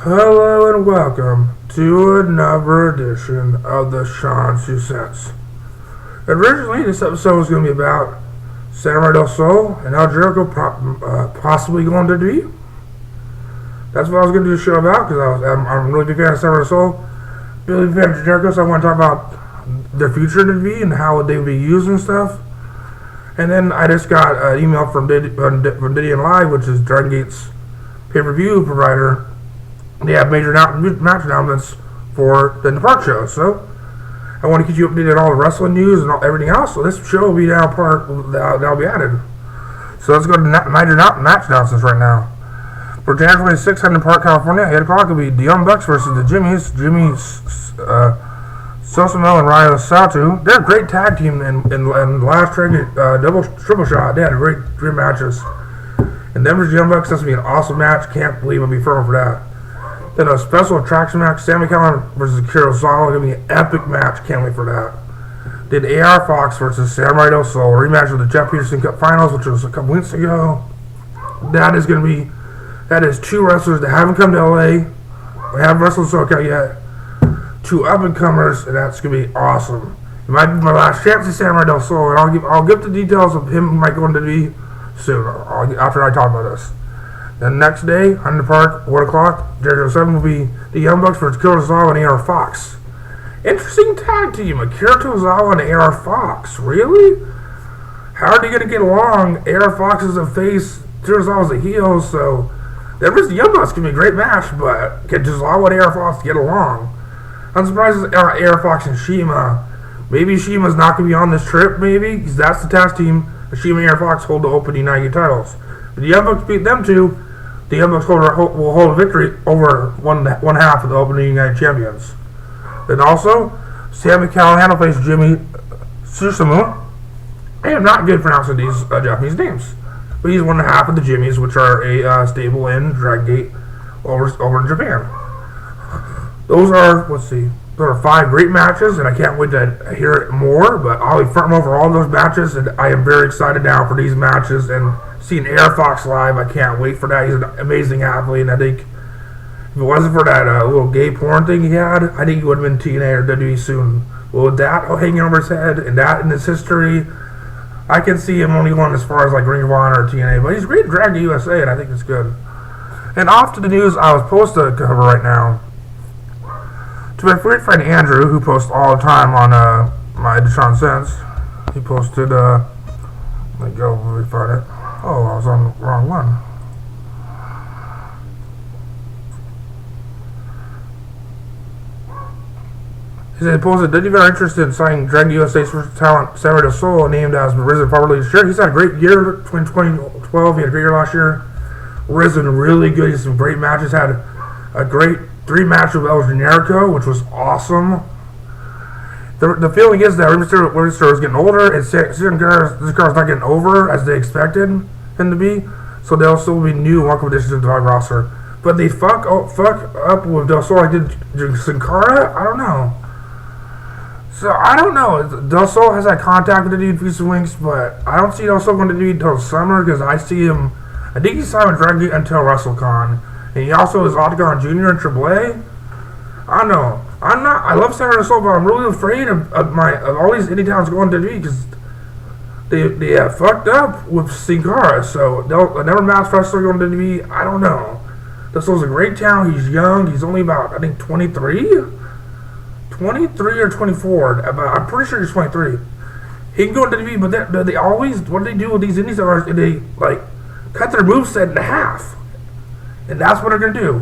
Hello and welcome to another edition of the Sean Susets. Originally, this episode was going to be about Samurai Del Sol and how Jericho possibly going to be. That's what I was going to do the show about because I'm a really big fan of Samurai Del Sol, really big fan of Jericho, so I want to talk about their future in the V and how they would be used and stuff. And then I just got an email from Diddy and Live, which is Dragon Gate's pay-per-view provider. They have major match announcements for the Park show, so I want to keep you updated on all the wrestling news and everything else. So this show will be now that'll be added. So let's go to major match announcements right now. For January 6th in Park, California, 8 o'clock will be the Young Bucks versus the Jimmys. Sosamo and Ryo Sato. They're a great tag team in last triple shot. They had great matches. And Denver's Young Bucks, that's going to be an awesome match. Can't believe I'll be firm for that. Then a special attraction match, Sami Callihan versus Kurosawa. Going to be an epic match. Can't wait for that. Then AR Fox versus Samurai Del Sol. Rematch of the Jeff Peterson Cup Finals, which was a couple weeks ago. That is two wrestlers that haven't come to LA. We haven't wrestled SoCal yet. Two up-and-comers, and that's going to be awesome. It might be my last chance to Samurai Del Sol, and I'll give the details of him might go into the soon, after I talk about this. Then next day, on the Park, 1 o'clock, Jericho 7 will be the Young Bucks versus Kurosawa and AR Fox. Interesting tag team, Akira Tozawa and AR Fox. Really? How are they going to get along? AR Fox is a face, Kurosawa is a heel, so the Young Bucks can be a great match, but can Tozawa and AR Fox get along? I'm surprised it's AR Fox and Shima. Maybe Shima's not going to be on this trip, maybe, because that's the tag team. Shima and AR Fox hold the Open United titles. If the Young Bucks beat them two, the Young Bucks will hold a victory over one half of the Open United champions. Then also, Sami Callihan will face Jimmy Susumu. I am not good pronouncing these Japanese names, but he's one half of the Jimmys, which are a stable in Dragon Gate over in Japan. Those are 5 great matches, and I can't wait to hear it more, but I'll be firm over all those matches, and I am very excited now for these matches, and seeing AR Fox live, I can't wait for that. He's an amazing athlete, and I think if it wasn't for that little gay porn thing he had, I think he would have been TNA or WWE soon. Well, with that hanging over his head, and that in his history, I can see him only going as far as like Ring of Honor or TNA, but he's great at DGUSA, and I think it's good. And off to the news I was supposed to cover right now. To my great friend Andrew, who posts all the time on my Deshaun Sense, he posted, let me go, let me find it. Oh, I was on the wrong one. He said he posted, "Did you very interested in signing Dragon USA's first talent, Samurai Del Sol, named as Risen probably this year?" He's had a great year in 2012. He had a great year last year. Risen really good. He had some great matches. Had a great 3 matches with El Generico, which was awesome. The feeling is that Rivenstar is getting older, and this car's not getting over as they expected him to be, so they'll still be new welcome additions to the dog roster. But they fuck up with Del Sol like did Sin Cara? I don't know. So, I don't know. Del Sol has that contact with the dude Feast of Winks, but I don't see Del Sol going to do it until summer, because I see him, I think he's signed with Dragon Gate until WrestleCon. And he also is Octagon Jr. in AAA. I don't know. I love Samurai Del Sol, but I'm really afraid of all these indie towns going to WWE because they have fucked up with Sin Cara. So they'll never match wrestler going to WWE. I don't know. Del Sol's a great town. He's young. He's only about, I think, 23? 23 or 24. I'm pretty sure he's 23. He can go into WWE, but they always, what do they do with these indie stars? They, like, cut their moveset in half. And that's what they're going to do.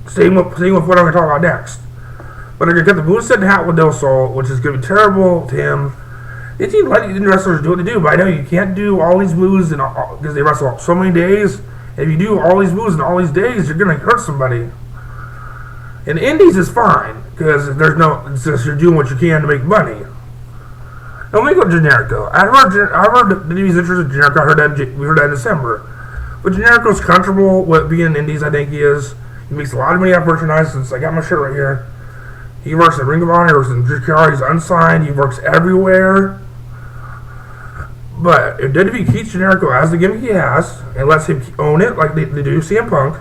Same with what I'm going to talk about next. But they're going to cut the moveset in half with Del Sol, which is going to be terrible to him. They need to let the wrestlers do what they do, but I know you can't do all these moves because they wrestle so many days. And if you do all these moves in all these days, you're going to hurt somebody. And Indies is fine, because it's just you're doing what you can to make money. Now let me go to Generico. I heard that he's interested in Generico. We heard that in December. But Generico's comfortable with being in Indies, I think he is. He makes a lot of money off merchandise, since I got my shirt right here. He works in Ring of Honor, he works in Jakar, he's unsigned, he works everywhere. But if WWE keeps Generico as the gimmick he has, and lets him own it like they do CM Punk,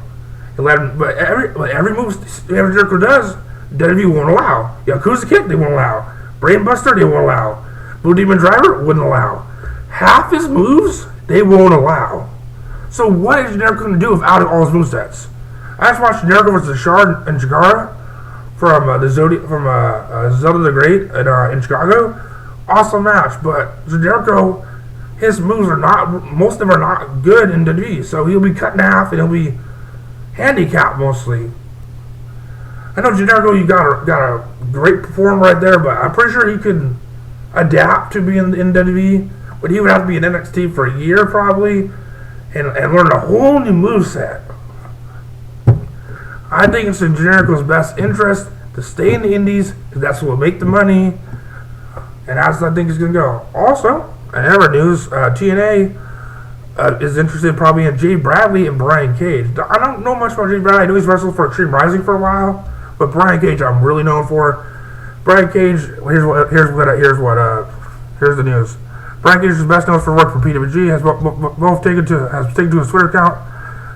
But every move Jericho does, WWE won't allow. Yakuza Kick, they won't allow. Brain Buster, they won't allow. Blue Demon Driver, wouldn't allow. Half his moves, they won't allow. So what is Jericho going to do without all his movesets? I just watched Jericho versus Shard and Chikara from Zelda the Great in Chicago. Awesome match, but Jericho, his moves are not, most of them are not good in WWE, so he'll be cut in half and he'll be handicapped mostly. I know Jericho, you got a great performer right there, but I'm pretty sure he could adapt to being in WWE, but he would have to be in NXT for a year probably and learn a whole new moveset. I think it's in Jericho's best interest to stay in the Indies, because that's what will make the money, and that's what I think is going to go. Also, in other news, TNA is interested probably in Jay Bradley and Brian Cage. I don't know much about Jay Bradley. I know he's wrestled for Extreme Rising for a while, but Brian Cage I'm really known for. Brian Cage, here's the news. Brian Cage is best known for work for PWG. Has taken to his Twitter account.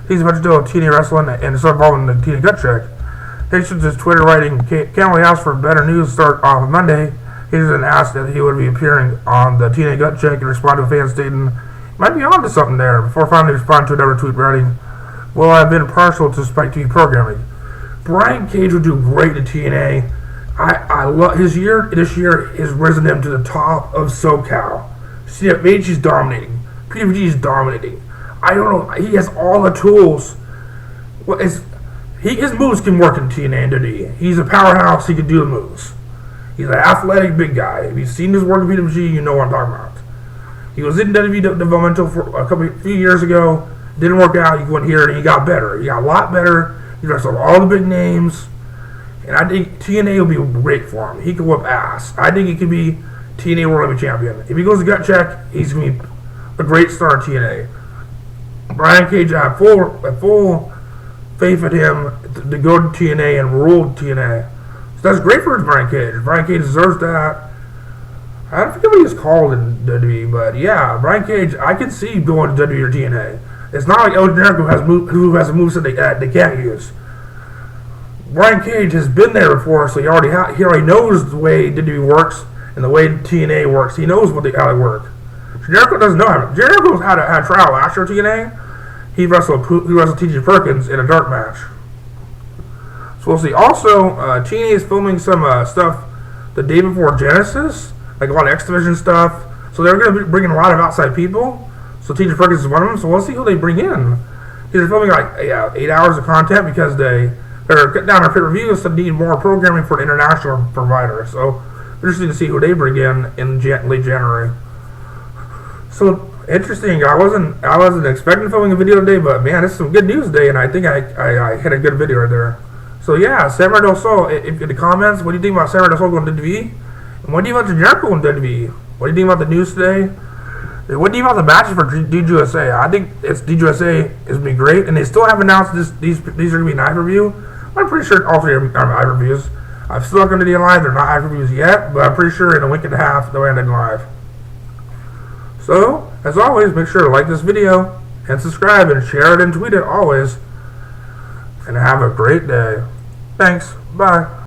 He's about to do a TNA wrestling and start involved in the TNA gut check. Hastings his Twitter writing, can't only ask for better news start off Monday. Hastings asked that he would be appearing on the TNA gut check and respond to a fan stating, might be on to something there, before finally responding to another tweet writing, well, I've been partial to Spike TV programming. Brian Cage would do great at TNA. I love this year has risen him to the top of SoCal. CFH is dominating. PWG is dominating. I don't know. He has all the tools. His moves can work in TNA and WWE. He's a powerhouse. He can do the moves. He's an athletic big guy. If you've seen his work in PWG, you know what I'm talking about. He was in WWE developmental for a few years ago. Didn't work out. He went here and he got better. He got a lot better. He wrestled all the big names. And I think TNA will be great for him. He can whip ass. I think he could be TNA World Heavyweight Champion. If he goes to gut check, he's going to be a great star in TNA. Brian Cage, I have full faith in him to go to TNA and rule TNA. So that's great for Brian Cage. Brian Cage deserves that. I don't forget what he's called in WWE, but yeah, Brian Cage, I can see going to WWE or TNA. It's not like El Generico who has a moveset they can't use. Brian Cage has been there before, so he already knows the way WWE works and the way TNA works. He knows how they work. Jericho doesn't know how. Jericho had a trial last year at TNA. He wrestled T.J. Perkins in a dark match. So we'll see. Also, TNA is filming some stuff the day before Genesis, like a lot of X Division stuff. So they're going to be bringing a lot of outside people. So T.J. Perkins is one of them. So we'll see who they bring in. They're filming like 8 hours of content because they're cutting down their pay-per-views to need more programming for an international provider. So interesting to see who they bring in late January. So interesting. I wasn't expecting filming a video today, but man, it's some good news today, and I think I hit a good video right there. So yeah, Samurai Del Sol. In the comments, what do you think about Samurai Del Sol going to WWE? And what do you think about Jericho going to WWE? What do you think about the news today? What do you think about the matches for DGUSA? I think DGUSA is going to be great, and they still haven't announced these are going to be an iPay-per-view. I'm pretty sure all three are iPay-per-views. I've still not going to be live. They're not iPay-per-views yet, but I'm pretty sure in a week and a half they'll end up live. So, as always, make sure to like this video and subscribe and share it and tweet it always. And have a great day. Thanks. Bye.